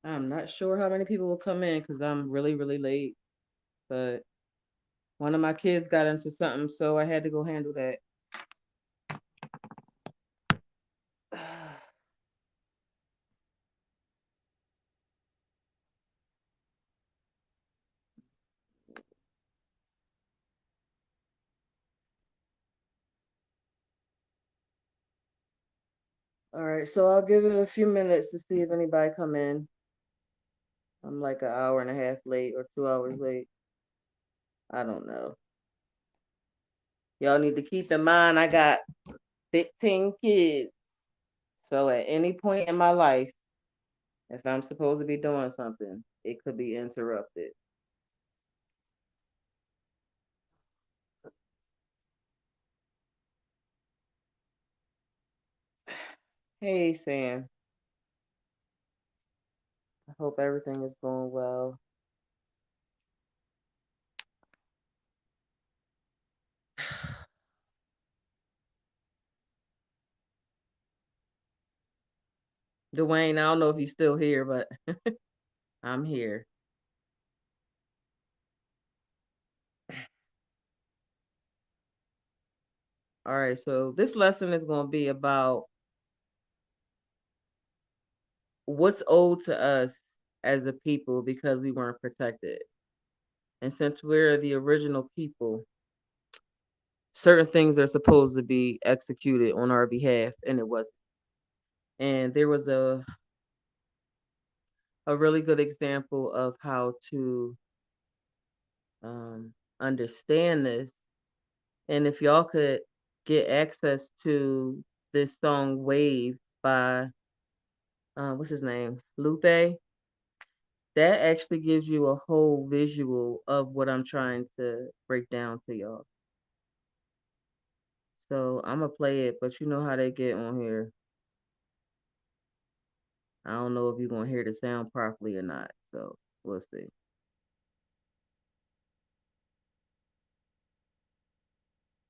I'm not sure how many people will come in because I'm really, really late. But one of my kids got into something, so I had to go handle that. All right, so I'll give it a few minutes to see if anybody come in. I'm like an hour and a half late or 2 hours late. I don't know. Y'all need to keep in mind I got 15 kids. So at any point in my life, if I'm supposed to be doing something, it could be interrupted. Hey, Sam. I hope everything is going well. Dwayne, I don't know if you're still here, but I'm here. All right, so this lesson is going to be about what's owed to us as a people because we weren't protected. And since we're the original people, certain things are supposed to be executed on our behalf, and it wasn't. And there was a really good example of how to understand this. And if y'all could get access to this song "Wave" by what's his name, Lupe, that actually gives you a whole visual of what I'm trying to break down to y'all. So I'm gonna play it, but you know how they get on here. I don't know if you're gonna hear the sound properly or not. So we'll see.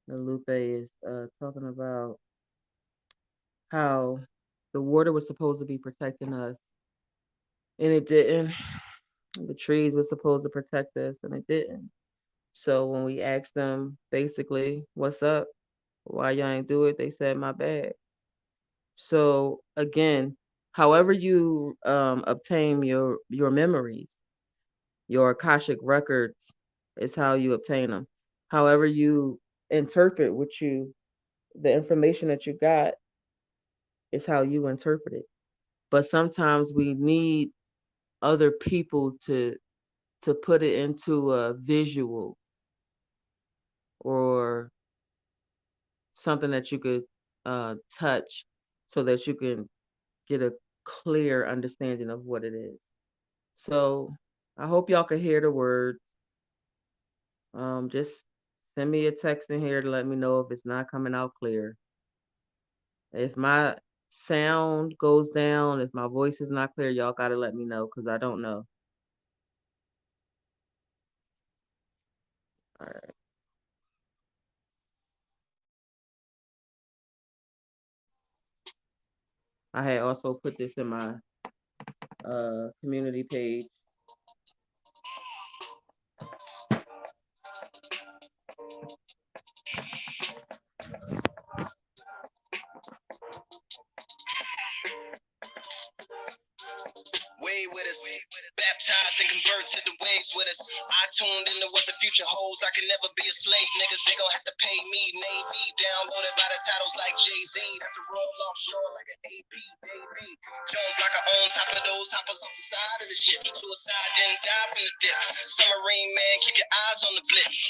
The Lupe is talking about how the water was supposed to be protecting us, and it didn't. The trees were supposed to protect us, and it didn't. So when we asked them, basically, what's up? Why y'all ain't do it? They said, my bad. So again, however you obtain your memories, your Akashic records is how you obtain them. However you interpret the information that you got is how you interpret it. But sometimes we need other people to put it into a visual or something that you could touch so that you can get a clear understanding of what it is. So I hope y'all can hear the words. Just send me a text in here to let me know if it's not coming out clear. If my sound goes down, if my voice is not clear, y'all gotta let me know because I don't know. All right. I had also put this in my community page. Way with us, baptized and convert to the waves with us. I tuned into what the future holds. I can never be a slave, niggas. They gon' have to pay me, maybe. Downloaded by the titles like Jay-Z. That's a roll offshore like an AP, baby. Jones like I own top of those hoppers off the side of the ship. Suicide didn't die from the dip. Submarine man, keep your eyes on the blips.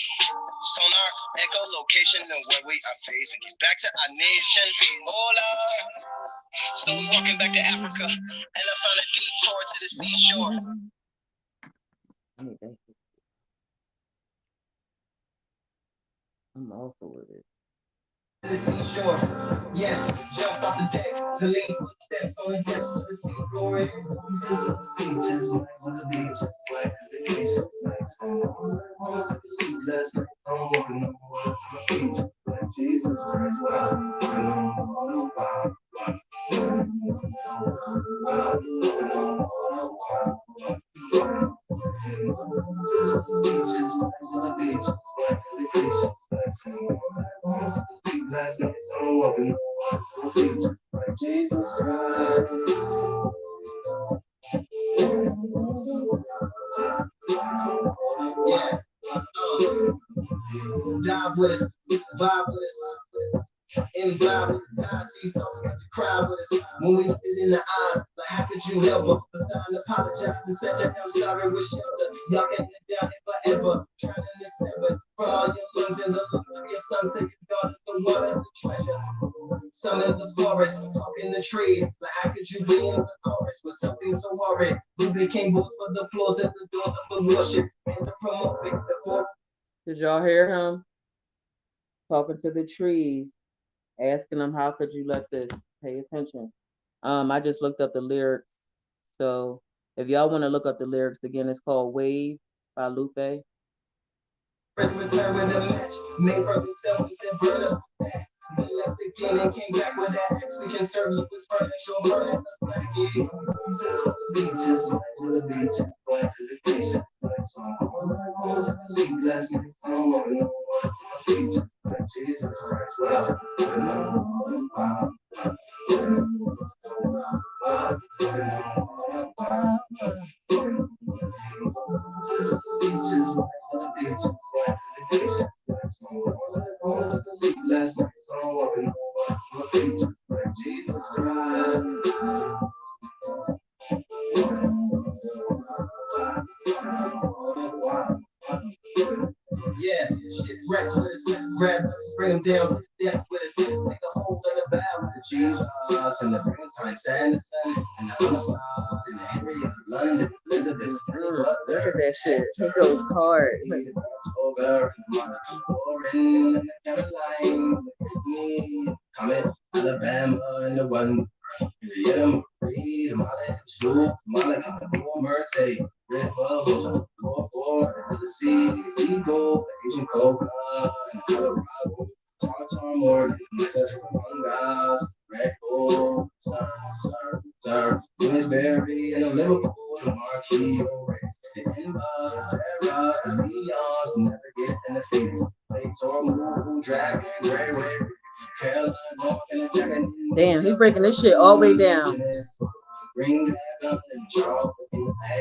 Sonar, echo location, and where we are facing. Get back to our nation. Oh Lord. So we walking back to Africa, and I found a detour to the seashore. I'm awful with it. To the seashore, yes, jumped off the deck to leave footsteps on the depths of the sea floor. Beaches, on the beaches, wet as the beaches, snakes from the water, to the sleep last night. I'm walking on the water to my feet, like Jesus Christ, wow, Jesus Christ. Yeah. Dive with us, vibe with us. In vibe with the time, see songs to cry with us. When we looked it in the eyes, like how could you ever? Beside apologize and said that I'm sorry with shelter. Y'all can live down it forever. Trying to sever from all your lungs and the lungs of your sons. Take your daughters, the water's the treasure. Some in the forest, talking the trees. But how could you be in the chorus with something so horrid? We became boots for the floors and the doors of the warships. And the promote before. Did y'all hear him talking to the trees, asking them how could you let this? Pay attention. I just looked up the lyrics. So if y'all want to look up the lyrics again, it's called Wave by Lupe. Return with a match, made from himself, he said, burn us back. Then left again and came back with that axe. We can serve you with furnish or burn us black. Beaches, to the beach, black to the beach. Sleep last night, Jesus Christ, wow. Last night, so walking on Jesus Christ. Yeah, shit wrecked with us, grab us, bring them down to the depth with us, take a hold of the bow with Jesus and the Valentine Sanderson and the Amistad and the Henry of London, Elizabeth. Look at that shit. He goes hard. October and the Caroline, Whitney, Comet, Alabama, and the one. Henrietta Marie, the Molly, Sloop, Monica, Mercy, Red Bubbles, for the sea, Eagle, Asian Coca, and Colorado, Tom Morgan, Central Fungus, Red Bull, Sir, Queensberry, and the Liverpool, the Marquis, the Inbox, the Farrah, the Leons, never get in the Phoenix, Plates or Moon, Dragon, Ray, Carolina, North, and Attack. Damn, he's breaking this shit all the way down. Bring that up and Charles in A,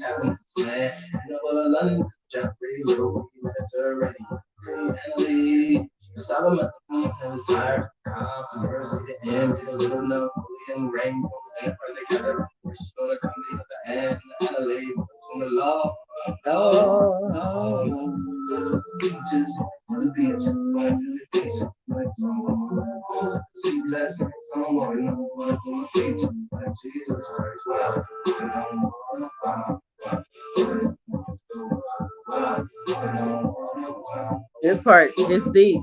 tapping slam, and London, Jeffrey, Little Mediterranean, Italy, the Solomon, and the tire, cops, mercy, the end, and a little Napoleon, rainbow, and the present gather, which is gonna come the other end, and the labels on the law. Beaches, the beaches, like the beaches, like some last night, someone on the beaches, like Jesus Christ, wow. This part is deep.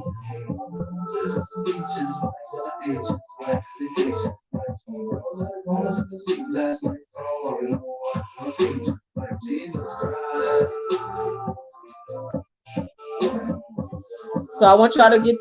Last night, someone on the beaches, like Jesus Christ. So I want y'all to get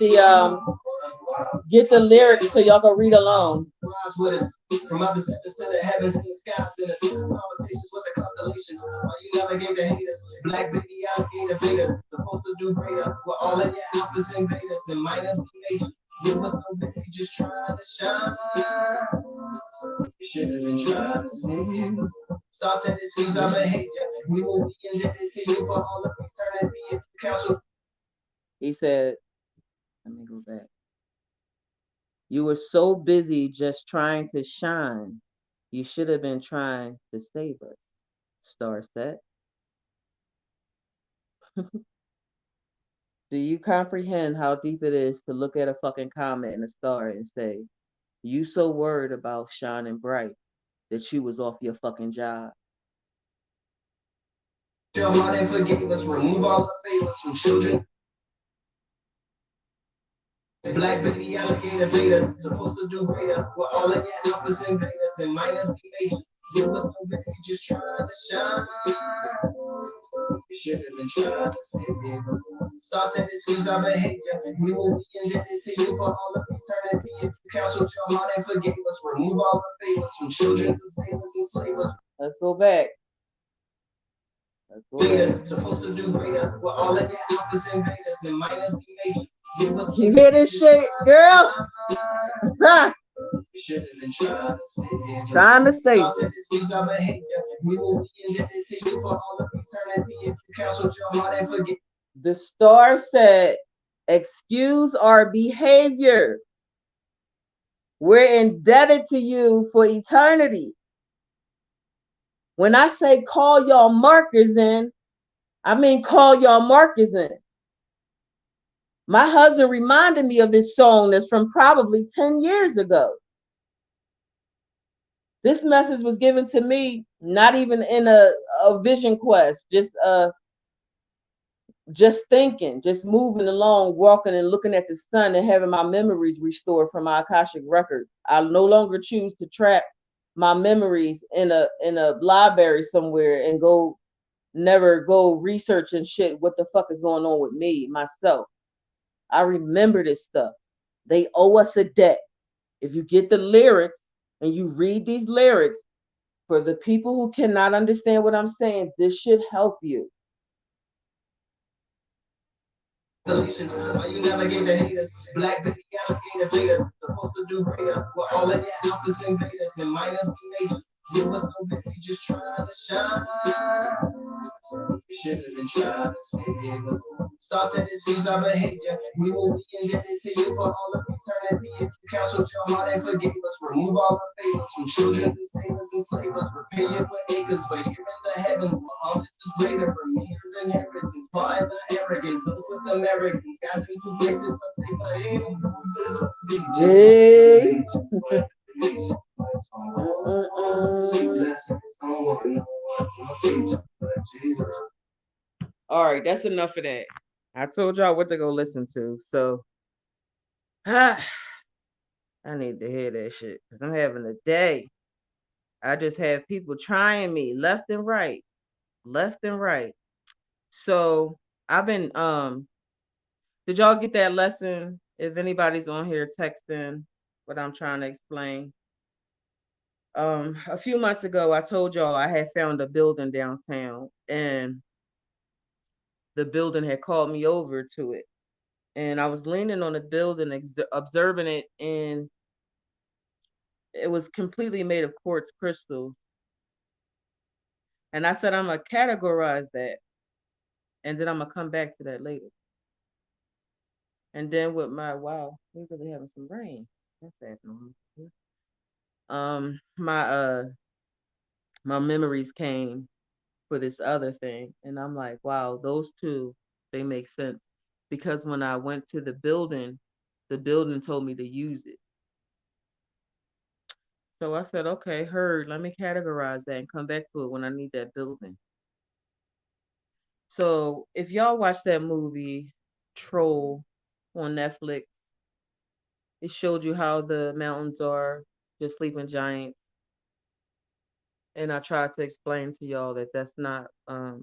the lyrics so y'all can read along. Rise with us from other sectors to the heavens and the skies in us. Conversations with the constellations. While you navigate the haters, black baby alligator betas. Supposed to do greater with all of your alphas and betas and minors and majors. You were so busy just trying to shine. You should have been trying to see. Stars said excuse our behavior. We will be indebted to you for all of eternity if you counsel. He said, let me go back. You were so busy just trying to shine. You should have been trying to save us. Star set. Do you comprehend how deep it is to look at a fucking comet and a star and say, you so worried about shining bright that you was off your fucking job? Your heart and forgave us. Remove all the favors from children. Black baby alligator betas. Supposed to do greater with all of your alphas and betas and minors and majors. You were so busy just trying to shine. You should have been trying to save it. Start saying excuse our behavior. We will be indebted to you for all of eternity. If you counseled your heart and forgave us, remove all the favors from children to sailors and slavers. Let's go back. Let's go back. Supposed to do greater with all of your alphas and betas and minors and majors. You hear this shit, girl? Should have been trying to save it. Trying to save it. Excuse our behavior. We will be indebted to you for all of eternity. If you counseled your heart and forget. The star said, excuse our behavior. We're indebted to you for eternity. When I say call y'all markers in, I mean call y'all markers in. My husband reminded me of this song that's from probably 10 years ago. This message was given to me not even in a vision quest, just thinking, just moving along, walking and looking at the sun and having my memories restored from my Akashic record. I no longer choose to trap my memories in a library somewhere and never go researching shit what the fuck is going on with me, myself. I remember this stuff. They owe us a debt. If you get the lyrics and you read these lyrics, for the people who cannot understand what I'm saying, this should help you. Galatians, why you never gave the haters? Black baby alligator betas, supposed to do greater with all of your alphas and betas and minors and majors. You were so busy just trying to shine. You should have been trying to save us. Start saying excuse our behavior. We will be indebted to you for all of eternity. If you counseled your heart and forgave us, remove all the favors from children to sailors and slavers. Repay it with acres, but here in the heavens, Muhammad is greater for meters inheritance. Fire the arrogance, those with Americans got into places but say for Hey. All right, that's enough of that. I told y'all what to go listen to, so I need to hear that shit because I'm having a day. I just have people trying me left and right, left and right. So I've been did y'all get that lesson? If anybody's on here texting what I'm trying to explain. A few months ago I told y'all I had found a building downtown and the building had called me over to it. And I was leaning on the building, observing it, and it was completely made of quartz crystals. And I said, I'm going to categorize that, and then I'm going to come back to that later. And then with wow, we're really having some rain. That's happening. My memories came for this other thing. And I'm like, wow, those two, they make sense. Because when I went to the building told me to use it. So I said, okay, heard, let me categorize that and come back to it when I need that building. So if y'all watch that movie, Troll, on Netflix, it showed you how the mountains are just sleeping giants. And I tried to explain to y'all that that's not a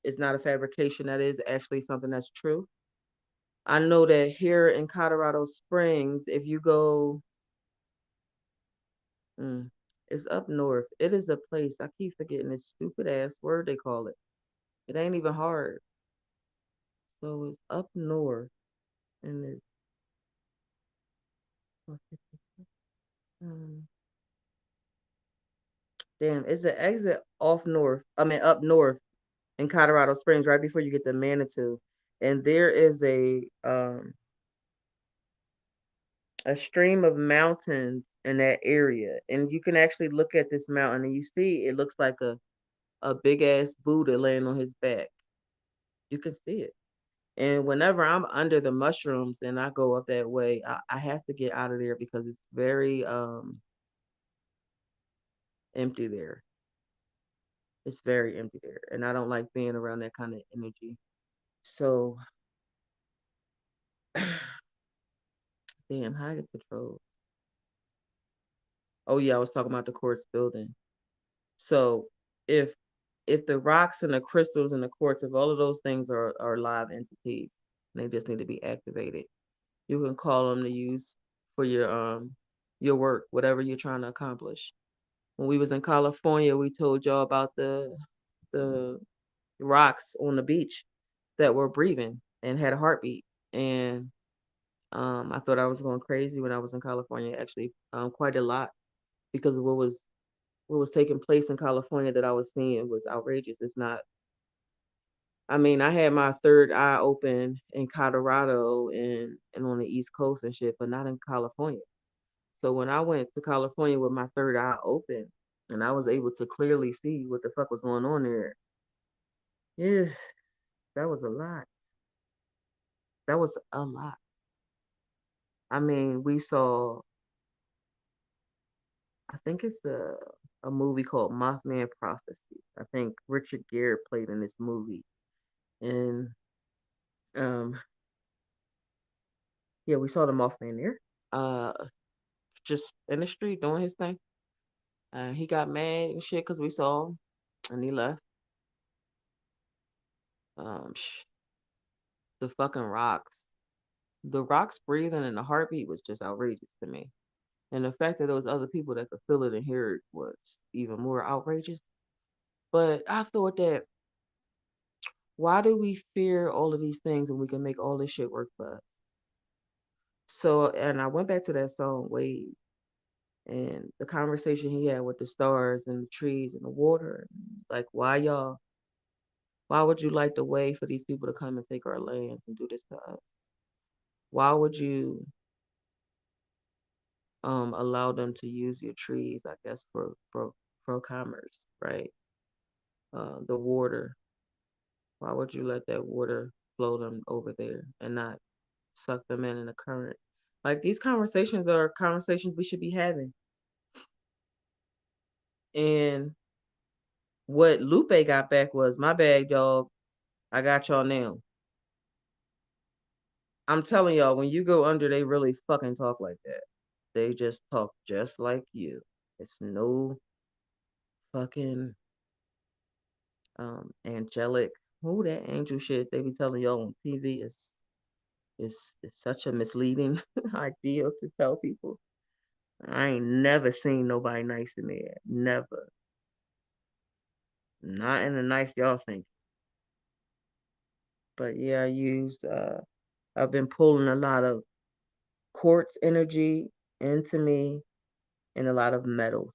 it's not a fabrication. That is actually something that's true. I know that here in Colorado Springs, if you go, mm, it's up north. It is a place. I keep forgetting this stupid ass word they call it. It ain't even hard. So it's up north, and it's um, damn. It's an exit off north. I mean up north in Colorado Springs, right before you get to Manitou, and there is a stream of mountains in that area, and you can actually look at this mountain and you see it looks like a big ass Buddha laying on his back. You can see it. And whenever I'm under the mushrooms and I go up that way, I have to get out of there because it's very empty there. It's very empty there. And I don't like being around that kind of energy. So damn, how I get control. Oh yeah, I was talking about the quartz building. So if the rocks and the crystals and the quartz, if all of those things are live entities, and they just need to be activated, you can call them to use for your work, whatever you're trying to accomplish. When we was in California, we told y'all about the rocks on the beach that were breathing and had a heartbeat. And I thought I was going crazy when I was in California, actually, quite a lot, because of what was taking place in California that I was seeing was outrageous. It's not. I mean, I had my third eye open in Colorado and on the East Coast and shit, but not in California. So when I went to California with my third eye open, and I was able to clearly see what the fuck was going on there, yeah, that was a lot. That was a lot. I mean, we saw. I think it's a movie called Mothman Prophecy. I think Richard Gere played in this movie, and um, yeah, we saw the Mothman there. Uh, just in the street doing his thing. He got mad and shit because we saw him, and he left. Um, sh- the fucking rocks, the rocks breathing and the heartbeat was just outrageous to me. And the fact that there was other people that could feel it and hear it was even more outrageous. But I thought that why do we fear all of these things when we can make all this shit work for us? So, and I went back to that song, Wave, and the conversation he had with the stars and the trees and the water. Like, why would you like to wait for these people to come and take our lands and do this to us? Why would you allow them to use your trees, I guess, for commerce, right? The water. Why would you let that water flow them over there and not suck them in the current? Like these conversations are conversations we should be having. And what Lupe got back was my bag, dog. I got y'all now. I'm telling y'all, when you go under, they really fucking talk like that. They just talk just like you. It's no fucking angelic. Who that angel shit they be telling y'all on TV is such a misleading ideal to tell people. I ain't never seen nobody nice to me. Never. Not in the nice y'all think. But yeah, I've been pulling a lot of quartz energy into me and a lot of metals.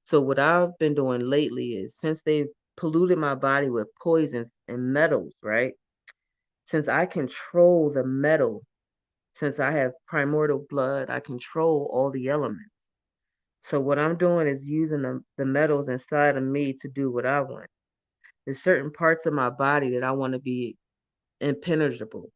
So what I've been doing lately is since they've polluted my body with poisons and metals, right? Since I control the metal, since I have primordial blood, I control all the elements. So what I'm doing is using the metals inside of me to do what I want. There's certain parts of my body that I want to be impenetrable.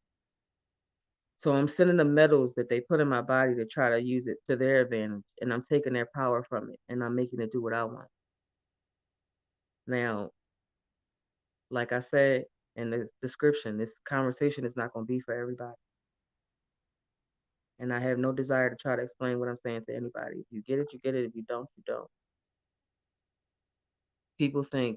So I'm sending the metals that they put in my body to try to use it to their advantage, and I'm taking their power from it, and I'm making it do what I want. Now, like I said in the description, this conversation is not going to be for everybody, and I have no desire to try to explain what I'm saying to anybody. If you get it, you get it. If you don't, you don't. People think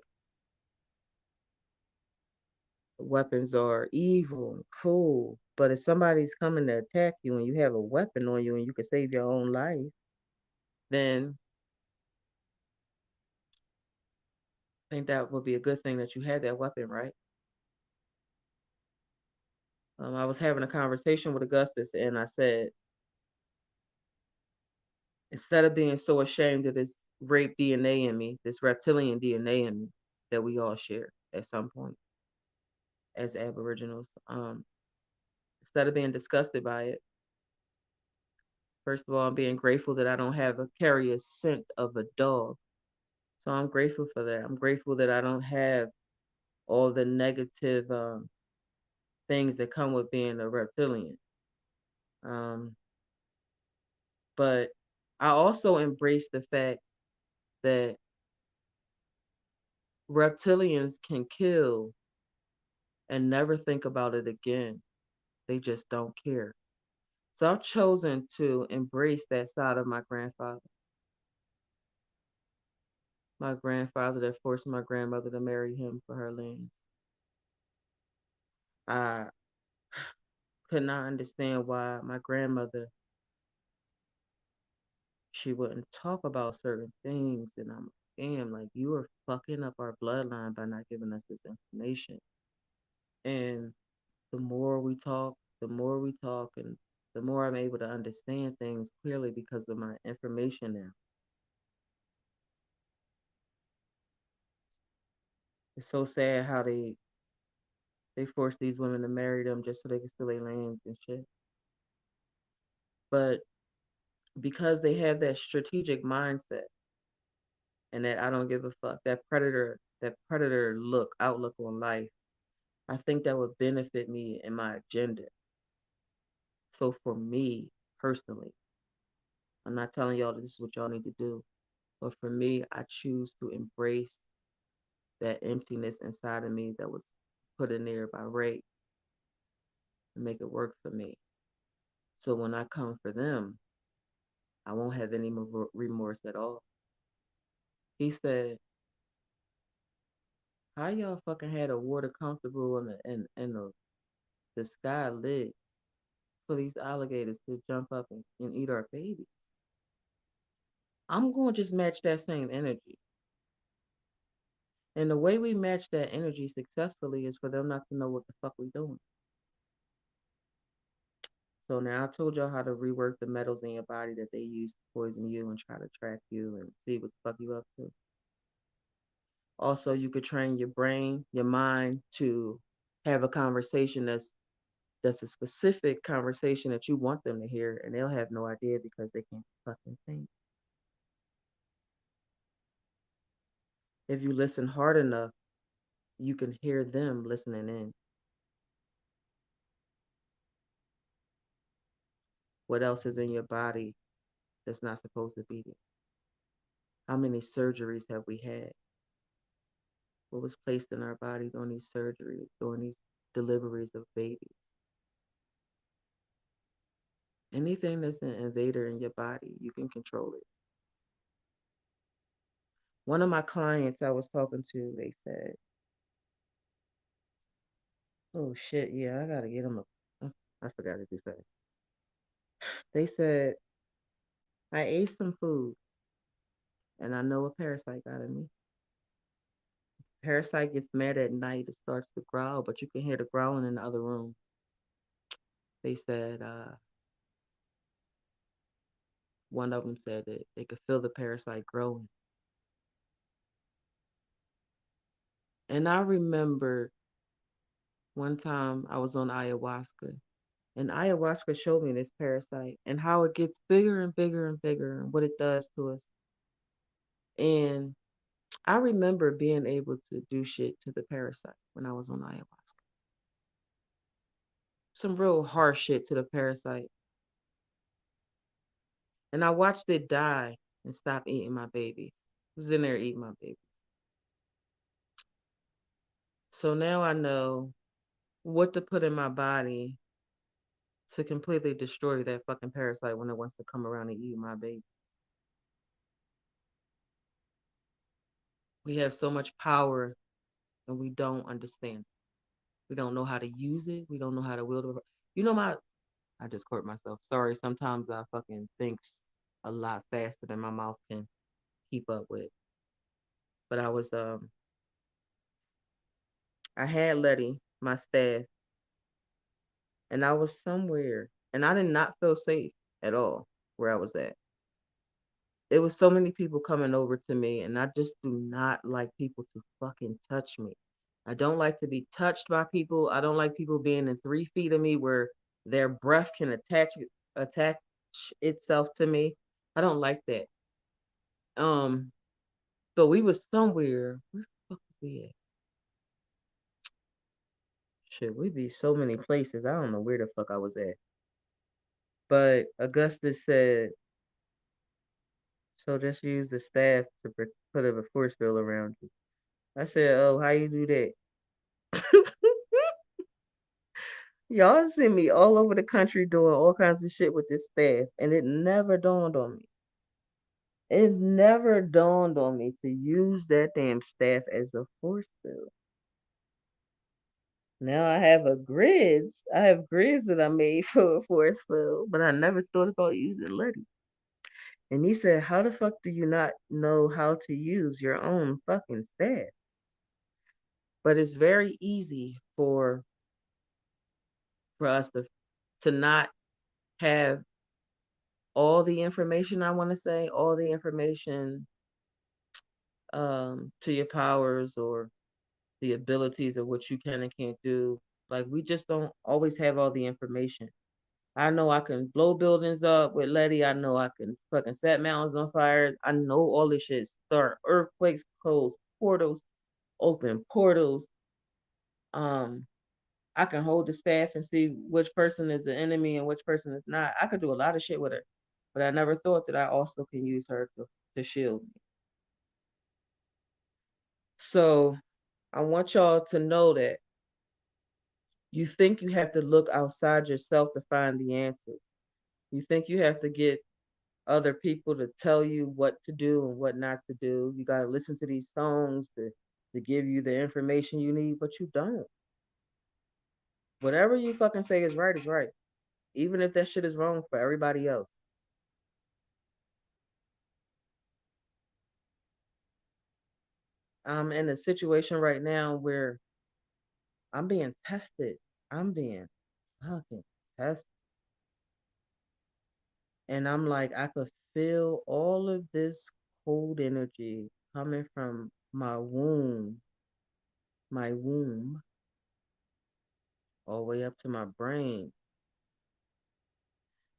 weapons are evil and cruel, but if somebody's coming to attack you and you have a weapon on you and you can save your own life, then I think that would be a good thing that you had that weapon, right? I was having a conversation with Augustus, and I said, instead of being so ashamed of this rape DNA in me, this reptilian DNA in me that we all share at some point as Aboriginals, instead of being disgusted by it, first of all, I'm being grateful that I don't have a carry a scent of a dog. So I'm grateful for that. I'm grateful that I don't have all the negative things that come with being a reptilian. Um, but I also embrace the fact that reptilians can kill and never think about it again. They just don't care. So I've chosen to embrace that side of my grandfather. My grandfather that forced my grandmother to marry him for her lands. I could not understand why my grandmother, she wouldn't talk about certain things, and I'm damn, like, you are fucking up our bloodline by not giving us this information. And the more we talk, and the more I'm able to understand things clearly because of my information now. It's so sad how they force these women to marry them just so they can steal their lands and shit. But because they have that strategic mindset and that I don't give a fuck, that predator outlook on life, I think that would benefit me in my agenda. So for me personally, I'm not telling y'all that this is what y'all need to do, but for me, I choose to embrace that emptiness inside of me that was put in there by rape and make it work for me. So when I come for them, I won't have any remorse at all. He said, "How y'all fucking had a water comfortable and the sky lit for these alligators to jump up and eat our babies?" I'm going to just match that same energy. And the way we match that energy successfully is for them not to know what the fuck we doing. So now I told y'all how to rework the metals in your body that they use to poison you and try to track you and see what the fuck you up to. Also, you could train your brain, your mind to have a conversation that's a specific conversation that you want them to hear, and they'll have no idea because they can't fucking think. If you listen hard enough, you can hear them listening in. What else is in your body that's not supposed to be there? How many surgeries have we had? What was placed in our body during these surgeries, during these deliveries of babies? Anything that's an invader in your body, you can control it. One of my clients I was talking to, they said, "Oh shit, yeah, I gotta get them a." I forgot to do that. They said, "I ate some food and I know a parasite got in me. Parasite gets mad at night, it starts to growl, but you can hear the growling in the other room." They said, one of them said that they could feel the parasite growing. And I remember one time I was on ayahuasca, and ayahuasca showed me this parasite and how it gets bigger and bigger and bigger and what it does to us. And I remember being able to do shit to the parasite when I was on ayahuasca. Some real harsh shit to the parasite. And I watched it die and stop eating my babies. It was in there eating my babies. So now I know what to put in my body to completely destroy that fucking parasite when it wants to come around and eat my baby. We have so much power and we don't understand. We don't know how to use it. We don't know how to wield it. You know I just caught myself. Sorry, sometimes I fucking thinks a lot faster than my mouth can keep up with. But I had Letty, my staff, and I was somewhere and I did not feel safe at all where I was at. There was so many people coming over to me, and I just do not like people to fucking touch me. I don't like to be touched by people. I don't like people being in 3 feet of me where their breath can attach itself to me. I don't like that. Um, but we was somewhere. Where the fuck was we at? Shit, we be so many places. I don't know where the fuck I was at. But Augustus said, so just use the staff to put a force field around you. I said, oh, how you do that? Y'all send me all over the country doing all kinds of shit with this staff, and it never dawned on me. It never dawned on me to use that damn staff as a force field. Now I have a grids. I have grids that I made for a force field, but I never thought about using Letty. And he said, "How the fuck do you not know how to use your own fucking staff?" But it's very easy for us to not have all the information. I want to say all the information to your powers or the abilities of what you can and can't do. Like we just don't always have all the information. I know I can blow buildings up with Letty. I know I can fucking set mountains on fire. I know all this shit. Start earthquakes, close portals, open portals. Um, I can hold the staff and see which person is the enemy and which person is not. I could do a lot of shit with her, but I never thought that I also can use her to shield me. So I want y'all to know that you think you have to look outside yourself to find the answers. You think you have to get other people to tell you what to do and what not to do. You got to listen to these songs to give you the information you need, but you don't. Whatever you fucking say is right is right, even if that shit is wrong for everybody else. I'm in a situation right now where I'm being tested. I'm being fucking tested. And I'm like, I could feel all of this cold energy coming from my womb, all the way up to my brain.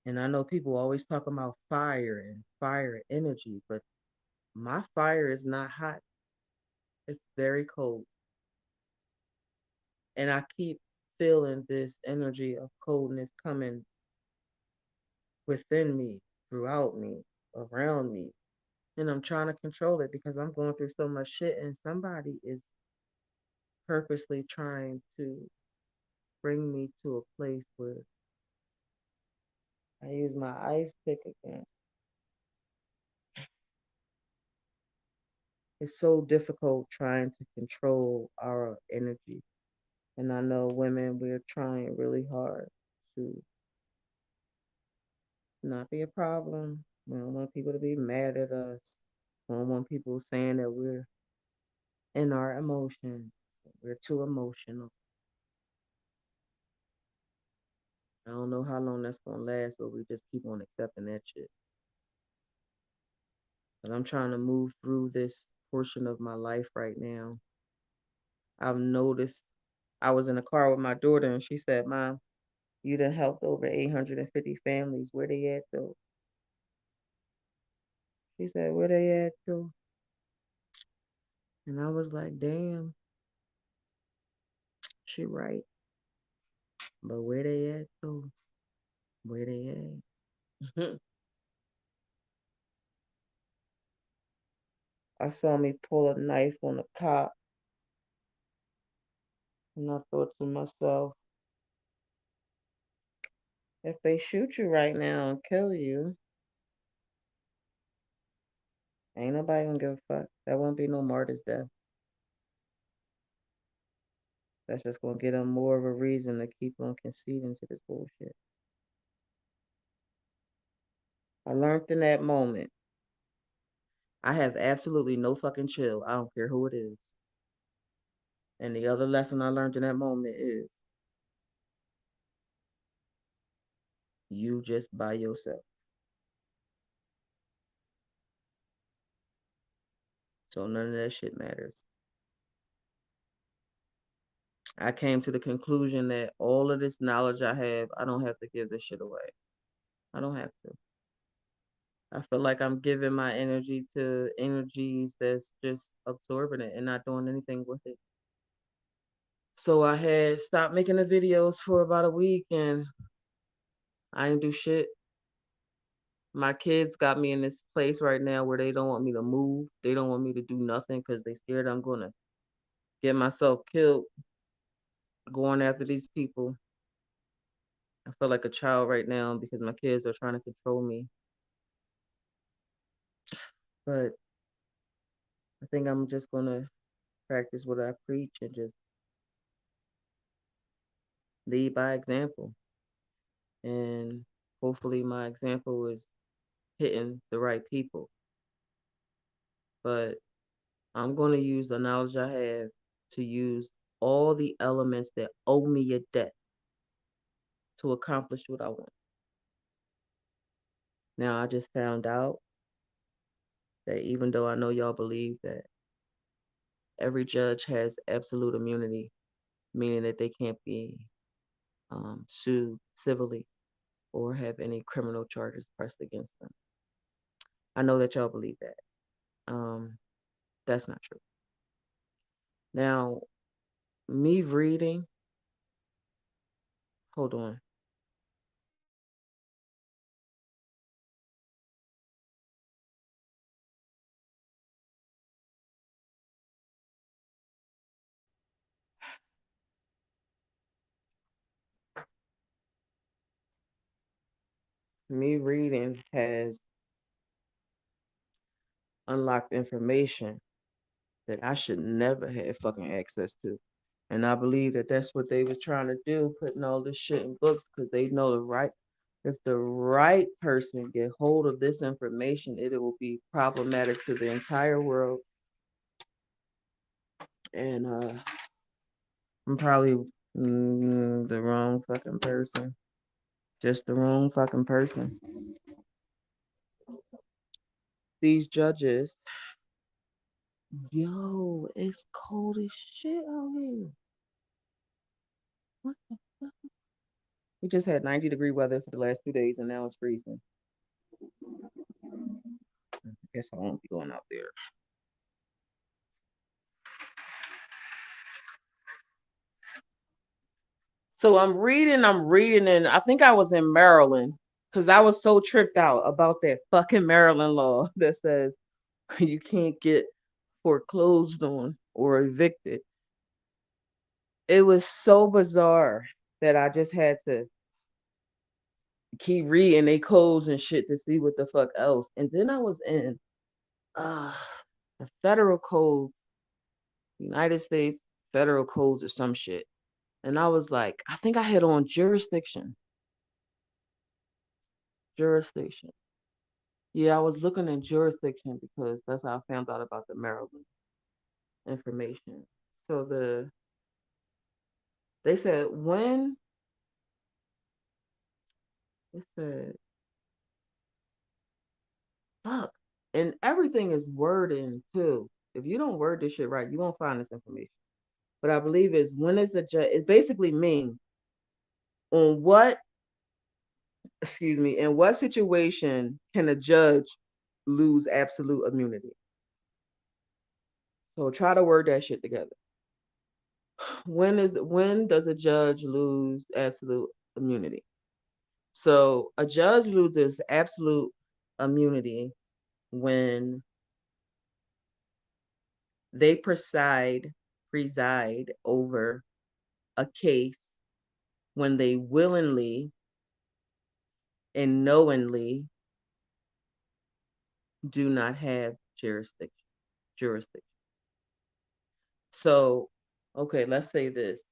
And I know people always talk about fire and fire energy, but my fire is not hot. It's very cold. And I keep feeling this energy of coldness coming within me, throughout me, around me. And I'm trying to control it because I'm going through so much shit, and somebody is purposely trying to bring me to a place where I use my ice pick again. It's so difficult trying to control our energy. And I know women, we're trying really hard to not be a problem. We don't want people to be mad at us. We don't want people saying that we're in our emotions. We're too emotional. I don't know how long that's gonna last, but we just keep on accepting that shit. But I'm trying to move through this portion of my life right now. I've noticed I was in a car with my daughter and she said, "Mom, you done helped over 850 families. Where they at though?" She said, "Where they at though?" And I was like, "Damn, she right. But where they at though? Where they at?" I saw me pull a knife on a cop and I thought to myself, if they shoot you right now and kill you, ain't nobody gonna give a fuck. That won't be no martyr's death. That's just gonna get them more of a reason to keep on conceding to this bullshit. I learned in that moment, I have absolutely no fucking chill. I don't care who it is. And the other lesson I learned in that moment is you just by yourself. So none of that shit matters. I came to the conclusion that all of this knowledge I have, I don't have to give this shit away. I don't have to. I feel like I'm giving my energy to energies that's just absorbing it and not doing anything with it. So I had stopped making the videos for about a week and I didn't do shit. My kids got me in this place right now where they don't want me to move. They don't want me to do nothing because they scared I'm gonna get myself killed going after these people. I feel like a child right now because my kids are trying to control me. But I think I'm just gonna practice what I preach and just lead by example. And hopefully my example is hitting the right people. But I'm gonna use the knowledge I have to use all the elements that owe me a debt to accomplish what I want. Now I just found out that even though I know y'all believe that every judge has absolute immunity, meaning that they can't be sued civilly or have any criminal charges pressed against them. I know that y'all believe that. Um, that's not true. Now, me reading, hold on. Me reading has unlocked information that I should never have fucking access to. And I believe that that's what they was trying to do, putting all this shit in books because they know the right. If the right person get hold of this information, it will be problematic to the entire world. And I'm probably the wrong fucking person. Just the wrong fucking person. These judges, yo, it's cold as shit out here. What the fuck? We just had 90-degree weather for the last 2 days, and now it's freezing. I guess I won't be going out there. So I'm reading, and I think I was in Maryland because I was so tripped out about that fucking Maryland law that says you can't get foreclosed on or evicted. It was so bizarre that I just had to keep reading they codes and shit to see what the fuck else. And then I was in uh the federal code, United States federal codes or some shit. And I was like, I think I had on jurisdiction. Jurisdiction. Yeah, I was looking at jurisdiction because that's how I found out about the Maryland information. So they said when it said fuck, and everything is wording too. If you don't word this shit right, you won't find this information. But I believe is when it's a judge. It basically means on what, excuse me, in what situation can a judge lose absolute immunity? So try to word that shit together. When does a judge lose absolute immunity? So a judge loses absolute immunity when they preside over a case when they willingly and knowingly do not have jurisdiction. So, okay, let's say this.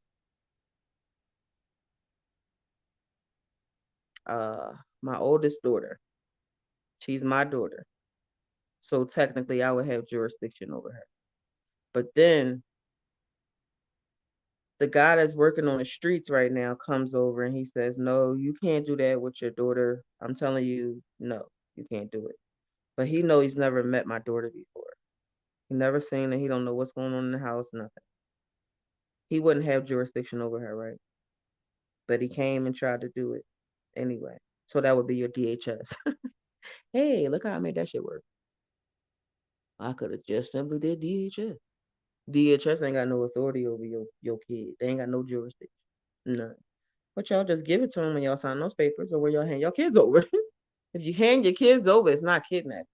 My oldest daughter, she's my daughter. So technically I would have jurisdiction over her. But then the guy that's working on the streets right now comes over and he says, no, you can't do that with your daughter. I'm telling you, no, you can't do it. But he know he's never met my daughter before. He never seen her. He don't know what's going on in the house, nothing. He wouldn't have jurisdiction over her, right? But he came and tried to do it anyway. So that would be your DHS. Hey, look how I made that shit work. I could have just simply did DHS. DHS ain't got no authority over your kid. They ain't got no jurisdiction. None. But y'all just give it to them when y'all sign those papers or where y'all hand your kids over. If you hand your kids over, it's not kidnapping.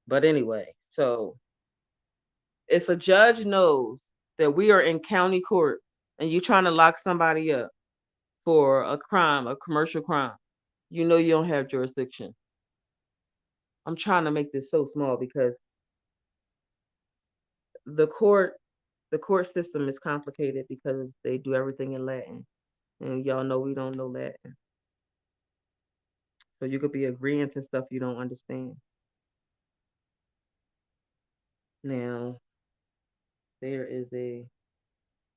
But anyway, so if a judge knows that we are in county court and you're trying to lock somebody up for a crime, a commercial crime, you know you don't have jurisdiction. I'm trying to make this so small because the court the court system is complicated because they do everything in Latin. And y'all know we don't know Latin. So you could be agreeing to stuff you don't understand. Now, there is a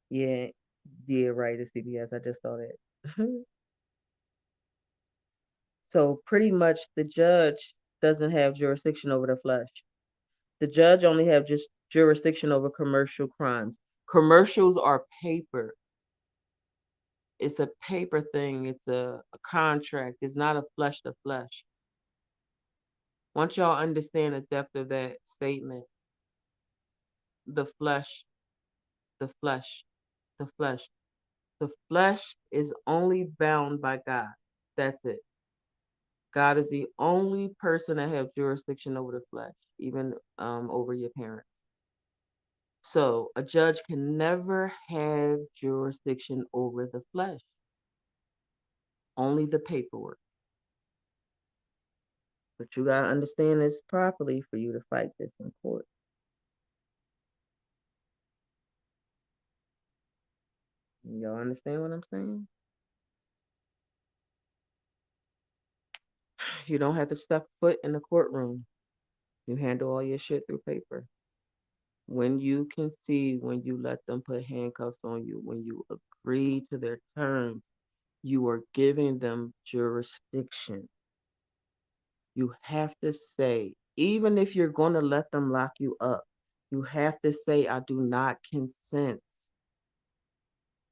yeah, yeah, right, it's CBS. I just saw that. So pretty much the judge doesn't have jurisdiction over the flesh. The judge only have just jurisdiction over commercial crimes. Commercials are paper. It's a paper thing. It's a contract. It's not a flesh to flesh. Once y'all understand the depth of that statement, the flesh, the flesh, the flesh, the flesh is only bound by God. That's it. God is the only person that have jurisdiction over the flesh, even over your parents. So a judge can never have jurisdiction over the flesh, only the paperwork. But you gotta understand this properly for you to fight this in court. Y'all understand what I'm saying? You don't have to step foot in the courtroom. You handle all your shit through paper. When you concede, when you let them put handcuffs on you, when you agree to their terms, you are giving them jurisdiction. You have to say, even if you're going to let them lock you up, you have to say, I do not consent.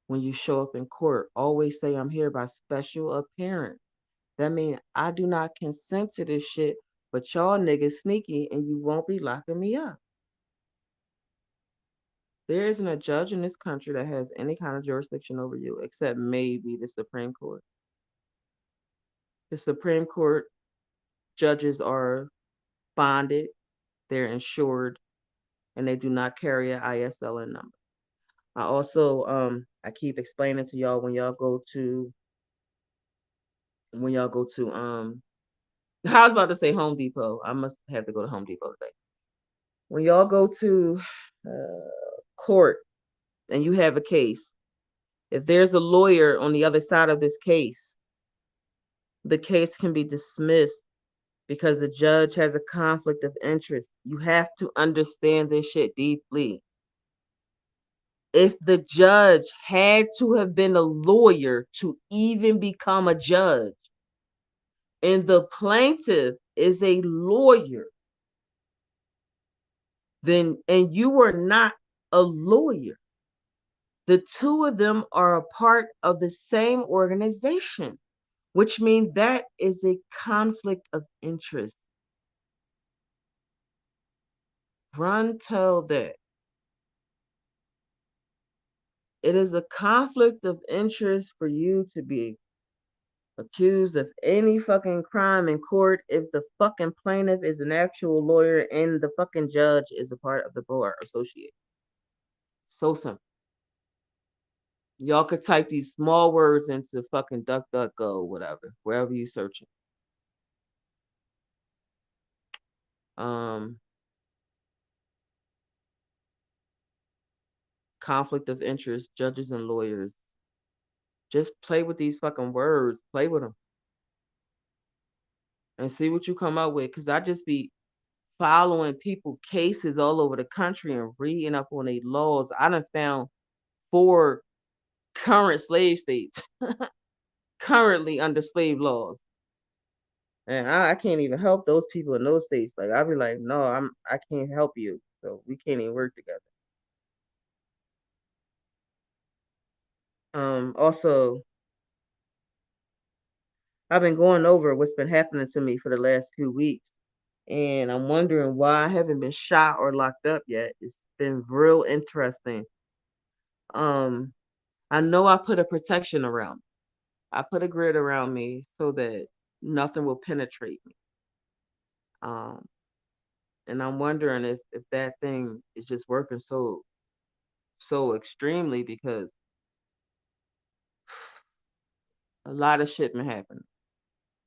When you show up in court, always say, I'm here by special appearance. That means I do not consent to this shit, but y'all niggas sneaky and you won't be locking me up. There isn't a judge in this country that has any kind of jurisdiction over you, except maybe the Supreme Court. The Supreme Court judges are bonded, they're insured, and they do not carry an ISLN number. I also I keep explaining to y'all when y'all go to I was about to say Home Depot. I must have to go to Home Depot today. When y'all go to court and you have a case, if there's a lawyer on the other side of this case, the case can be dismissed because the judge has a conflict of interest. You have to understand this shit deeply. If the judge had to have been a lawyer to even become a judge, and the plaintiff is a lawyer, then and you are not a lawyer, the two of them are a part of the same organization, which means that is a conflict of interest. Run tell that. It is a conflict of interest for you to be accused of any fucking crime in court if the fucking plaintiff is an actual lawyer and the fucking judge is a part of the bar associate. So simple. Y'all could type these small words into fucking DuckDuckGo, whatever, wherever you searching. Um, conflict of interest, judges and lawyers. Just play with these fucking words. Play with them and see what you come up with. Cause I just be following people cases all over the country and reading up on their laws. I done found 4 current slave states currently under slave laws. And I can't even help those people in those states. Like I'll be like, no, I can't help you. So we can't even work together. Also I've been going over what's been happening to me for the last few weeks. And I'm wondering why I haven't been shot or locked up yet. It's been real interesting. Um, I know I put a protection around me. I put a grid around me so that nothing will penetrate me. Um, and I'm wondering if that thing is just working so extremely because a lot of shit been happening.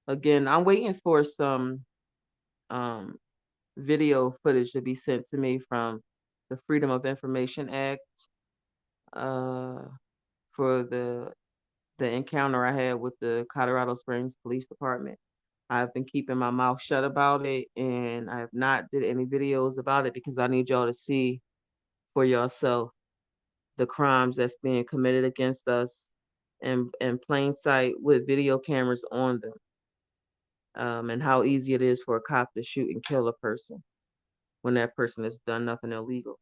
Again, I'm waiting for some. um, video footage to be sent to me from the Freedom of Information Act uh, for the encounter I had with the Colorado Springs Police Department. I've been keeping my mouth shut about it, and I have not did any videos about it because I need y'all to see for yourself the crimes that's being committed against us in plain sight with video cameras on them, and how easy it is for a cop to shoot and kill a person when that person has done nothing illegal.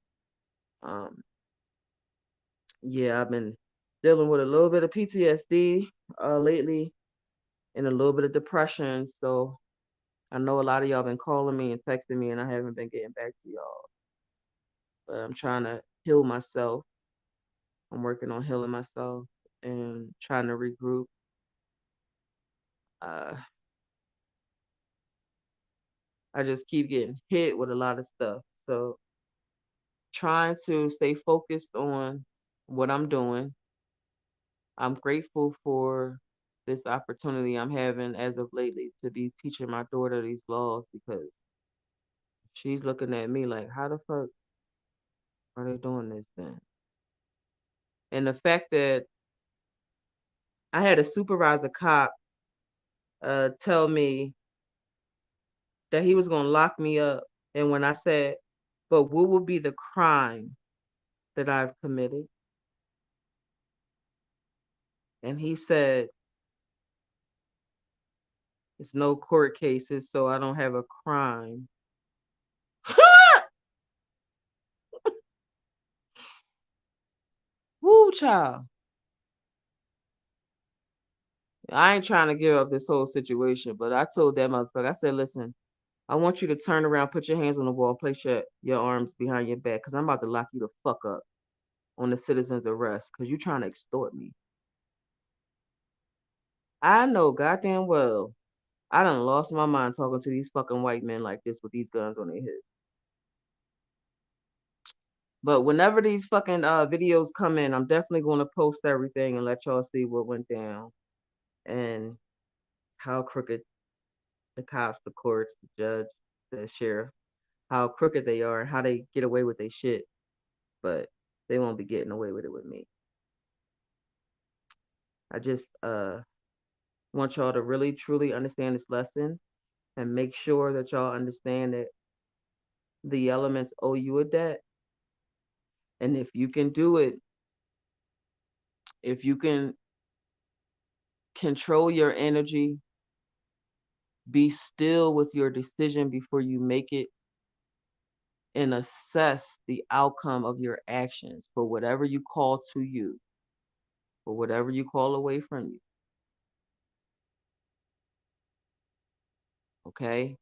Um, yeah, I've been dealing with a little bit of PTSD lately and a little bit of depression. So I know a lot of y'all been calling me and texting me, and I haven't been getting back to y'all. But I'm trying to heal myself. I'm working on healing myself and trying to regroup. Uh, I just keep getting hit with a lot of stuff. So trying to stay focused on what I'm doing. I'm grateful for this opportunity I'm having as of lately to be teaching my daughter these laws because she's looking at me like, how the fuck are they doing this then? And the fact that I had a supervisor cop tell me that he was going to lock me up. And when I said, but what would be the crime that I've committed? And he said, it's no court cases, so I don't have a crime. Woo, child. I ain't trying to give up this whole situation, but I told that motherfucker, I said, listen, I want you to turn around, put your hands on the wall, place your arms behind your back, because I'm about to lock you the fuck up on the citizen's arrest, because you're trying to extort me. I know goddamn well I done lost my mind talking to these fucking white men like this with these guns on their heads. But whenever these fucking videos come in, I'm definitely going to post everything and let y'all see what went down and how crooked the cops, the courts, the judge, the sheriff, how crooked they are and how they get away with their shit. But they won't be getting away with it with me. I just want y'all to really truly understand this lesson and make sure that y'all understand that the elements owe you a debt. And if you can do it, if you can control your energy, be still with your decision before you make it, and assess the outcome of your actions for whatever you call to you, for whatever you call away from you. Okay?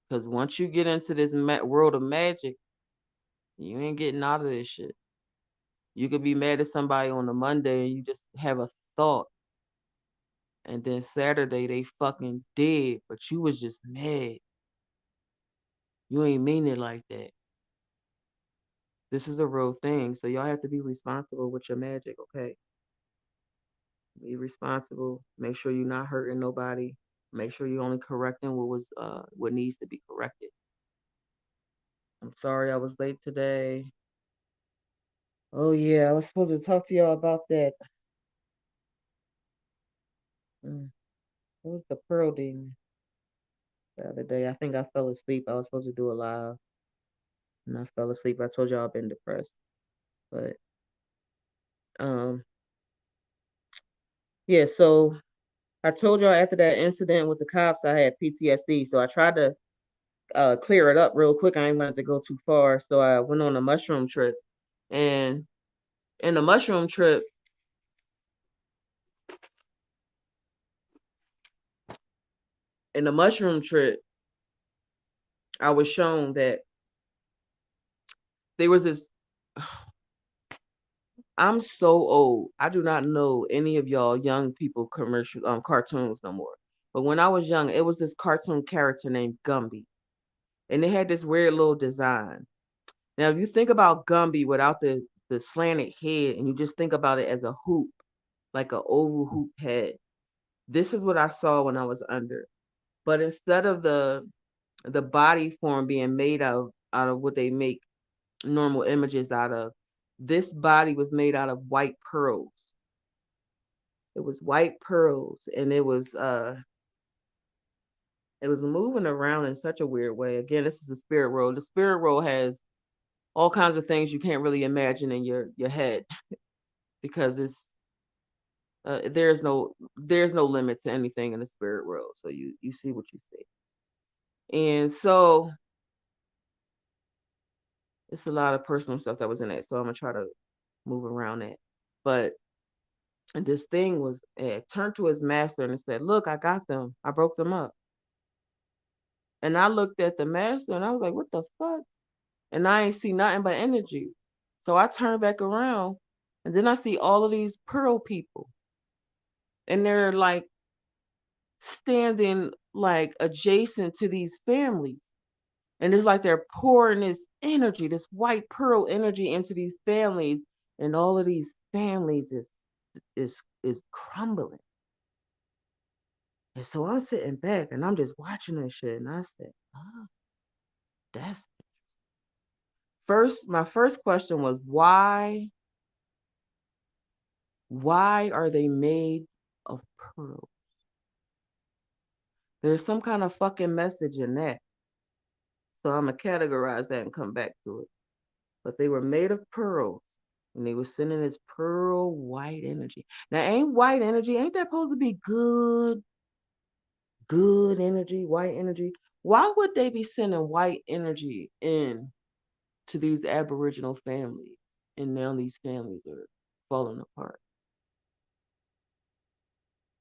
Because once you get into this world of magic, you ain't getting out of this shit. You could be mad at somebody on a Monday and you just have a thought, and then Saturday they fucking dead, but you was just mad. You ain't mean it like that. This is a real thing, so y'all have to be responsible with your magic, okay? Be responsible. Make sure you're not hurting nobody. Make sure you're only correcting what needs to be corrected. I'm sorry I was late today. Oh yeah, I was supposed to talk to y'all about that. What was the Pearl Demon the other day? I think I fell asleep. I was supposed to do a live, and I fell asleep. I told y'all I've been depressed, but um, yeah. So I told y'all after that incident with the cops, I had PTSD. So I tried to clear it up real quick. I ain't wanted to go too far, so I went on a mushroom trip. And in the mushroom trip, in the mushroom trip, I was shown that there was this. I'm so old. I do not know any of y'all young people commercial cartoons no more. But when I was young, it was this cartoon character named Gumby, and they had this weird little design. Now, if you think about Gumby without the slanted head, and you just think about it as a hoop, like an oval hoop head, this is what I saw when I was under. But instead of the body form being made out of what they make normal images out of. This body was made out of white pearls. It was white pearls, and it was moving around in such a weird way. Again, this is the spirit world. The spirit world has all kinds of things you can't really imagine in your head because there's no limit to anything in the spirit world. So you see what you see, and so it's a lot of personal stuff that was in it. So I'm gonna try to move around it, but this thing was turned to his master and said, "Look, I got them. I broke them up." And I looked at the master and I was like, "What the fuck?" And I ain't see nothing but energy. So I turned back around and then I see all of these pearl people and they're like standing like adjacent to these families. And it's like they're pouring this energy, this white pearl energy into these families, and all of these families is crumbling. And so I'm sitting back and I'm just watching this shit, and I said, "Oh, that's first." My first question was why? Why are they made of pearl? There's some kind of fucking message in that. So I'm gonna categorize that and come back to it. But they were made of pearls, and they were sending this pearl white energy. Now, ain't white energy? Ain't that supposed to be good? Good energy, white energy. Why would they be sending white energy in to these Aboriginal families? And now these families are falling apart.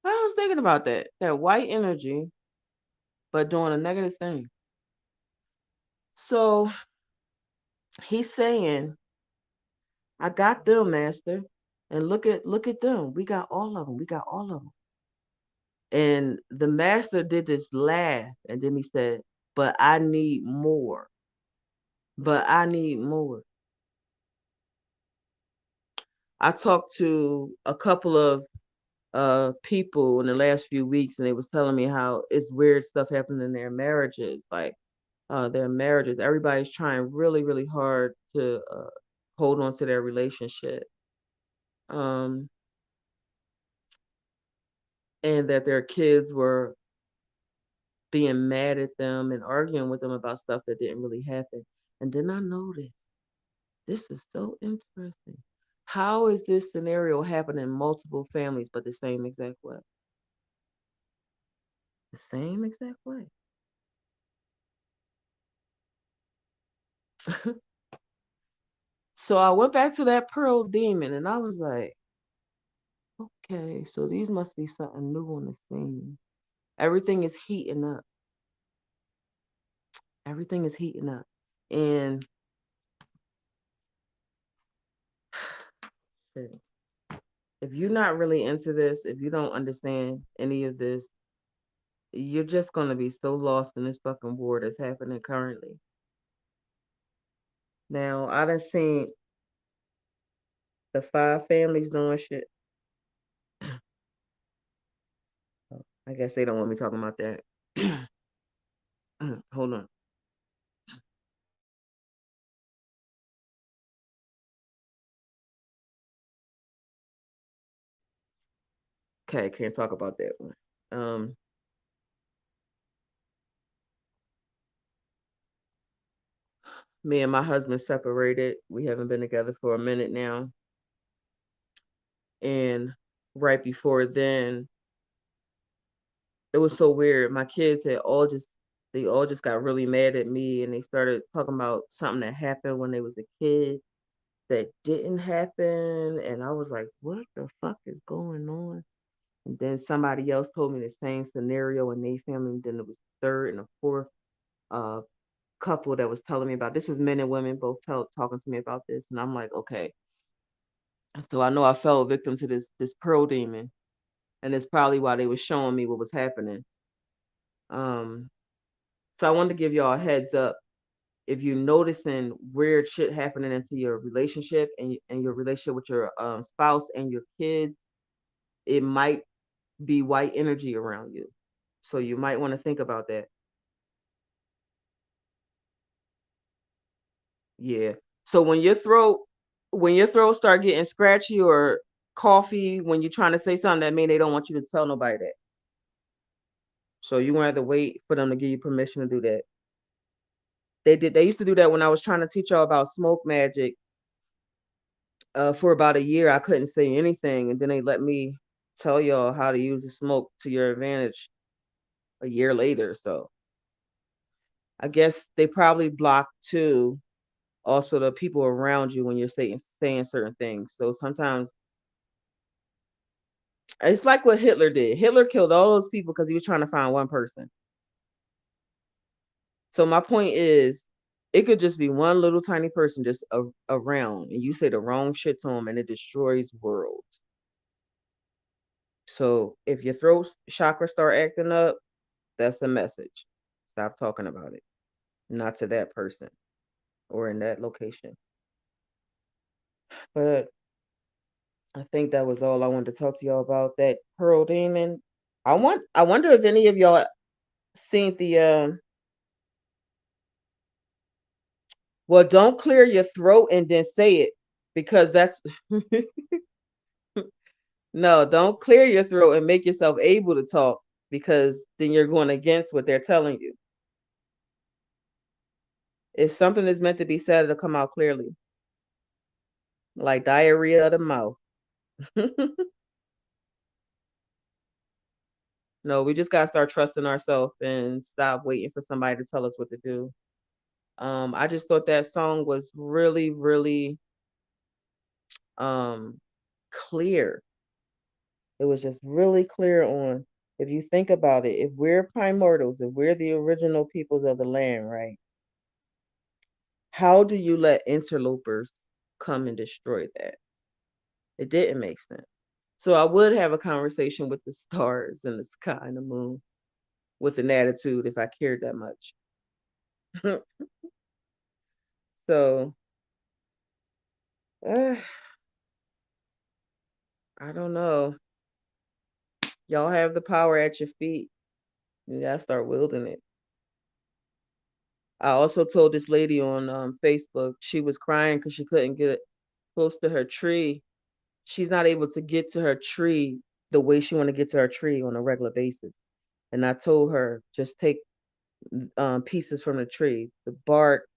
I was thinking about that white energy, but doing a negative thing. So he's saying, "I got them, master, and look at them. We got all of them. We got all of them." And the master did this laugh, and then he said, "But I need more. But I need more." I talked to a couple of people in the last few weeks, and they was telling me how it's weird stuff happening in their marriages, like their marriages. Everybody's trying really, really hard to hold on to their relationship, um, and that their kids were being mad at them and arguing with them about stuff that didn't really happen. And then I noticed this is so interesting. How is this scenario happening in multiple families, but the same exact way? The same exact way. So I went back to that pearl demon and I was like, okay, so these must be something new on the scene. Everything is heating up. Everything is heating up. And if you're not really into this, if you don't understand any of this, you're just gonna be so lost in this fucking war that's happening currently. Now I done seen the five families doing shit. I guess they don't want me talking about that. Hold on. Okay, can't talk about that one. Me and my husband separated. We haven't been together for a minute now. And right before then, it was so weird. My kids they all just got really mad at me and they started talking about something that happened when they was a kid that didn't happen. And I was like, what the fuck is going on? And then somebody else told me the same scenario in their family. And then it was third and a fourth uh couple that was telling me about this. Is men and women both talking to me about this. And I'm like, okay. So I know I fell victim to this pearl demon. And it's probably why they were showing me what was happening. Um, so I wanted to give y'all a heads up. If you're noticing weird shit happening into your relationship and your relationship with your spouse and your kids, it might be white energy around you. So you might want to think about that. Yeah. So when your throat start getting scratchy or coughy when you're trying to say something, that mean they don't want you to tell nobody that. So you gonna have to wait for them to give you permission to do that. They used to do that when I was trying to teach y'all about smoke magic. For about a year I couldn't say anything, and then they let me tell y'all how to use the smoke to your advantage a year later. So I guess they probably block too also the people around you when you're saying certain things. So sometimes it's like what Hitler did. Hitler killed all those people because he was trying to find one person. So my point is, it could just be one little tiny person just around, and you say the wrong shit to them, and it destroys worlds. So if your throat chakra start acting up, that's a message. Stop talking about it. Not to that person or in that location. But I think that was all I wanted to talk to y'all about. That Pearl Demon. I wonder if any of y'all seen the well, don't clear your throat and then say it because that's no, don't clear your throat and make yourself able to talk because then you're going against what they're telling you. If something is meant to be said, it'll come out clearly, like diarrhea of the mouth. No, we just gotta start trusting ourselves and stop waiting for somebody to tell us what to do. I just thought that song was really, really um clear. It was just really clear on if you think about it, if we're primordials, if we're the original peoples of the land, right? How do you let interlopers come and destroy that? It didn't make sense. So I would have a conversation with the stars and the sky and the moon with an attitude if I cared that much. So uh, I don't know. Y'all have the power at your feet. You gotta start wielding it. I also told this lady on Facebook she was crying because she couldn't get close to her tree. She's not able to get to her tree the way she want to get to her tree on a regular basis. And I told her just take pieces from the tree, the bark,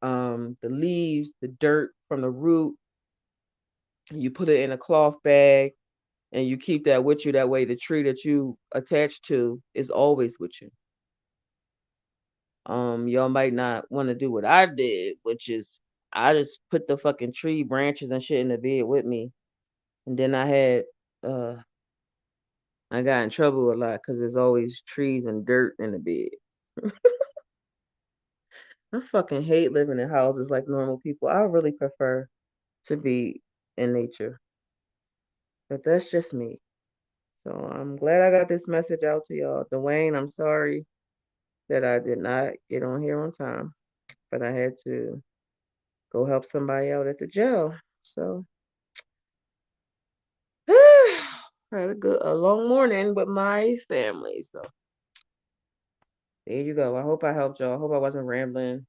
the leaves, the dirt from the root. You put it in a cloth bag and you keep that with you. That way, the tree that you attach to is always with you. Y'all might not want to do what I did, which is I just put the fucking tree branches and shit in the bed with me, and then uh I got in trouble a lot because there's always trees and dirt in the bed. I fucking hate living in houses like normal people. I really prefer to be in nature, but that's just me. So I'm glad I got this message out to y'all. Dwayne, I'm sorry that I did not get on here on time, but I had to go help somebody out at the jail. So had a long morning with my family. So there you go. I hope I helped y'all. I hope I wasn't rambling.